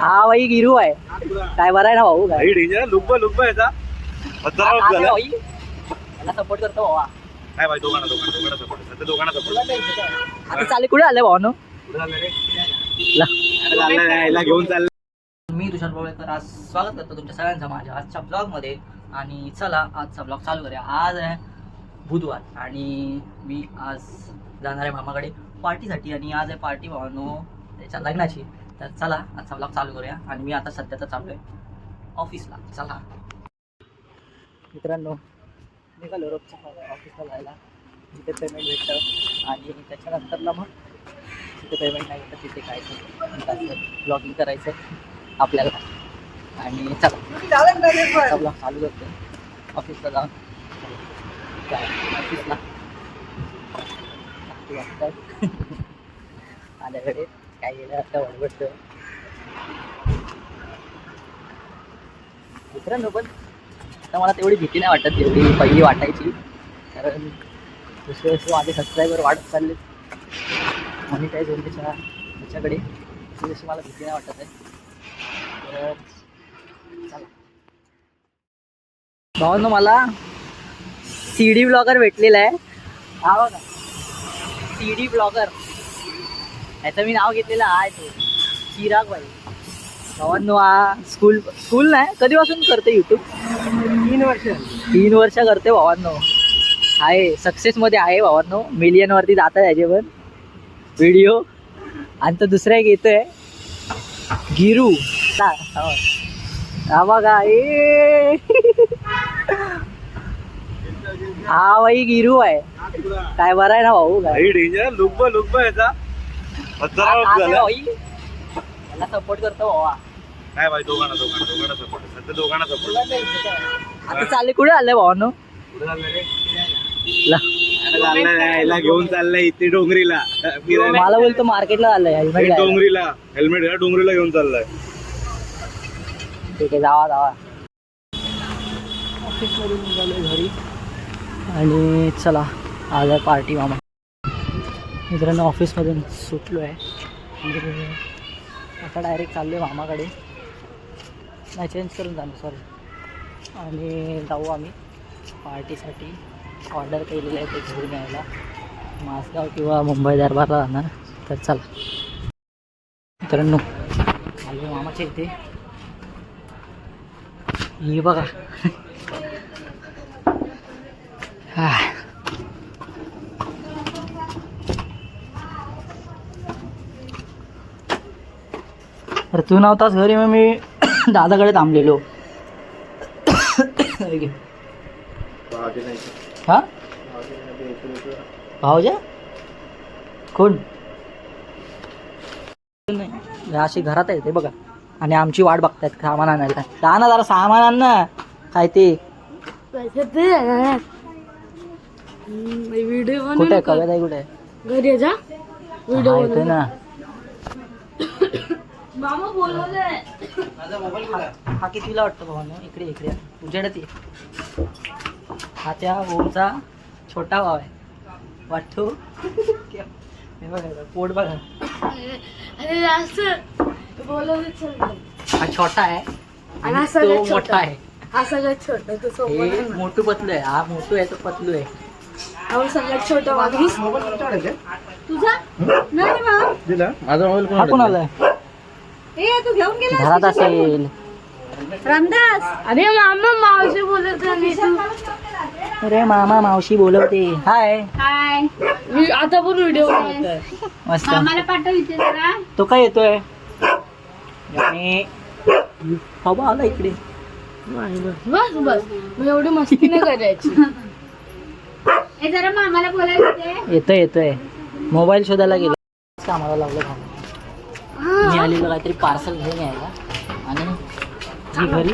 हा भाई गिरू आहे काय बरं आहे ना भाऊ काय डेंजर लुब्बा याचा याला सपोर्ट करतो भावा काय भाई दोघांना सपोर्ट आता चालेल कुठे आले भाऊ नो घेऊन चाललं. मी तुषार पवळेकर आज स्वागत करतो तुमच्या सगळ्यांचं माझ्या आजच्या ब्लॉगमध्ये. आणि चला आजचा ब्लॉग चालू करूया. आज आहे बुधवार आणि मी आज जाणार आहे मामाकडे पार्टीसाठी आणि आज आहे पार्टी भावानो त्याच्या लग्नाची. तर चला आजचा ब्लॉग चालू करूया. आणि मी आता सध्याचा चालू आहे ऑफिसला. चला मित्रांनो निघालो रोजच्या ऑफिसला जायला जिथे पेमेंट भेटतं आणि त्याच्यानंतरला मग तिथे पेमेंट नाही भेटत तिथे काय ब्लॉगिंग करायचं आपल्याला. आणि चला ब्लॉग चालू करतो ऑफिसला जाऊन ऑफिसला माझ्याकडे काय गेलं आता वडवडतं मित्रांनो. पण आता मला तेवढी भीती नाही वाटत जेवढी पहिली वाटायची, कारण दुसरे माझे सबस्क्रायबर वाढत चालले मॉनिटाईज होईल त्याच्याकडे जशी मला भीती नाही वाटत आहे. तर चला भावांनो मला CD ब्लॉगर भेटलेला आहे. हा बघा CD ब्लॉगर याचं मी नाव घेतलेलं आहे तो चिराग भाई. भावांनो हा स्कूल नाही कधीपासून करते यूट्यूब 3 वर्ष करते भावांनो. आहे सक्सेसमध्ये आहे भावांनो. मिलियनवरती जात आहे याचे पण व्हिडिओ. आणि तो दुसरा एक येतोय गिरू हा बघा ए हा भाई गिरू आहे काय बरं आहे ना भाऊ काय डेंजर लुब्बा याचा याला सपोर्ट करतो भावा. काय भाई दोघांना सपोर्ट आता चालले कुठे आले भावानो घेऊन चाललंय इथे डोंगरीला. मला बोलतो मार्केटला आलंय हेल्मेट डोंगरीला हेल्मेट डोंगरीला घेऊन चाललाय. ठीक आहे जावा ऑफिसमधून निघालो घरी. आणि चला आज आहे पार्टी मामा. मित्रांनो ऑफिसमधून सुटलो आहे आणि आता डायरेक्ट चाललो आहे मामाकडे. नाही चेंज करून जाणं सॉरी. आणि जाऊ आम्ही पार्टीसाठी ऑर्डर केलेलं आहे ते घेऊन यायला. मासगाव किंवा मुंबई दरबारला जाणार. तर चला मित्रांनो आलो मामाच्या इथे. ही बघा अरे तू नव्हतास घरी मग मी दादाकडे थांबलेलो. हा भाऊजा कोण नाही अशी घरात आहे ते बघा. आणि आमची वाट बघतायत सामान आणायला. जा ना जरा सामान आण ना काय ते व्हिडिओ कुठे आहे कव्यात आहे कुठे आहे घरी जा व्हिडिओ येतोय ना. मामा बोलवलंय. हा कितीला वाटतं भावानो इकडे उजेडत ये. हा त्या ओमचा छोटा भाव आहे वाटतो. हे बघा पोट बघा. अरे असं बोलवलं. हा छोटा आहे आणि हा आणि सगळ्यात तो मोठा आहे. हा सगळ्यात छोटा तो हे सोबत मोठू पतलू आहे. हा मोठू आहे तो पतलू आहे. हा सगळ्यात छोटा माणूस तुझा नाही ना. माझा मोबाईल हा कोण आलाय ए तू घेऊन गेला घरात असेल. रामदास. अरे मामा मावशी बोलत नाही तू. अरे मामा मावशी बोलवते. हाय हाय मी आता पण व्हिडिओ बनवतोय. मस्त. मामाला पाठव इथे जरा. तो काय येतोय आणि बाबा आला इकडे. बस मी एवढी मस्ती नाही करायची. हे जरा मामाला बोलायला येतोय मोबाईल शोधायला गेलो. कामाला लावलं भाऊ. मी आलेलो काहीतरी पार्सल घेऊन यायला. आणि मी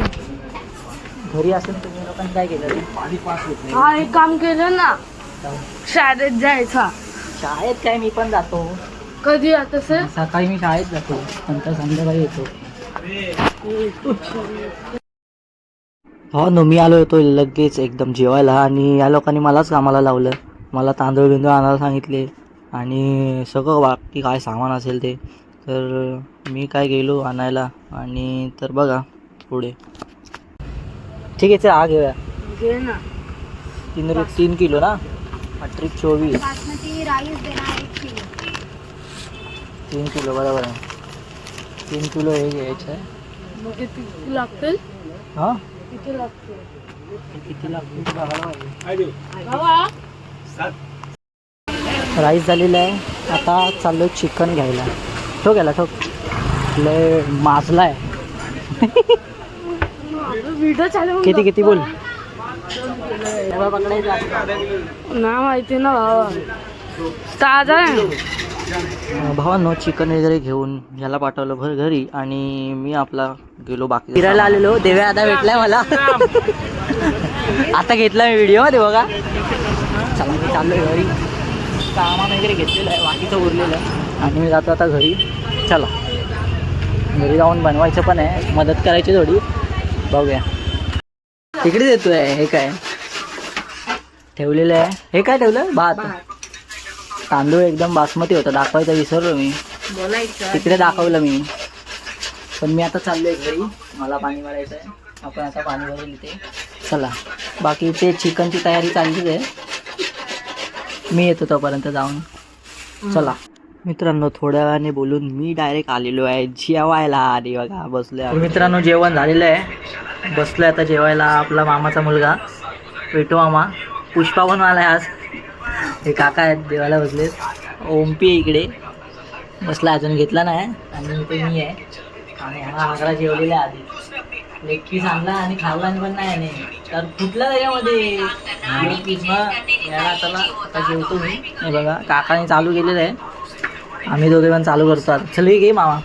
घरी असून तुम्ही लोकांनी काय केलं रे पाणी पास होत नाही. हा एक काम केलं ना शाळेत जायचा. शाळेत काय मी पण जातो कधी आता सर सकाळी मी शाळेत जातो नंतर संध्याकाळी येतो. हो मी आलो होतो लगेच एकदम जेवायला. आणि या लोकांनी मलाच कामाला लावलं. मला तांदूळ बिंदूळ आणायला सांगितले आणि सगळं बाकी काय सामान असेल ते तर मी काय गेलो आणायला आणि तर बघा पुढे. ठीक आहे, चल हा घेऊया. घे ना. 3 किलो ना, 24. बासमती राईस देणार 1 किलो. 3 किलो बरोबर आहे. 3 किलो हे घ्यायचं आहे. मग किती लागतील? हां किती लागतील? किती लागतील बघायला पाहिजे. बाबा राईस झालेलं आहे. आता चाललो चिकन घ्यायला. ठोक घ्यायला ठोक. लय माजला आहे. व्हिडिओ चालू. किती बोल. ना माहिती ना बाबा. ताजा आहे. भावांनो चिकन वगैरे घेऊन याला पाठवलं घरी आणि मी आपला गेलो बाकी फिरायला आलेलो. देव्या आता भेटलाय मला. आता घेतला मी व्हिडिओ मध्ये बघा. चला मी चाललोय घरी. सामान वगैरे घेतलेलं आहे, बाकीचं उरलेलं आहे आणि मी जातो आता घरी. चला घरी जाऊन बनवायचं पण आहे, मदत करायची थोडी. बघूया. तिकडे देतोय. हे काय ठेवलेलं आहे? हे काय ठेवलं? भात. तांदूळ एकदम बासमती होता, दाखवायचं विसरलो मी. तिकडे दाखवलं मी. पण मी आता चाललोय घरी. मला पाणी भरायचं आहे. आपण आता पाणी भरेल इथे. चला बाकी ते चिकनची तयारी चाललीच आहे. मी येतो तोपर्यंत जाऊन. चला मित्रांनो, थोड्या वेळाने बोलून मी डायरेक्ट आलेलो आहे जेवायला. आणि बघा बसलोय. मित्रांनो जेवण झालेलं आहे. बसलोय आता जेवायला. आपला मामाचा मुलगा पेटू मामा. पुष्पा पण आला आहे आज. हे काका आहेत जेवायला बसलेत. ओमपी इकडे बसला, अजून घेतला नाही. आणि इथे मी आहे आणि हा आगरा जेवलेला आहे आधी. लेग पीस आणला आणि खाल्ला पण नाही तर फुटला त्याच्यामध्ये लेग पीस. मग याला चला आता जेवतो मी. हे बघा काकाने चालू केलेलं आहे. आम्ही दोघे पण चालू करतो आता. चल घे मामा.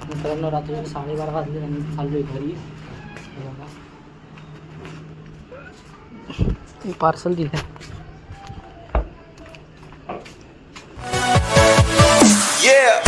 मित्रांनो रात्री 12:30 वाजले आणि चाललोय घरी. पार्सल दिलं. Yeah.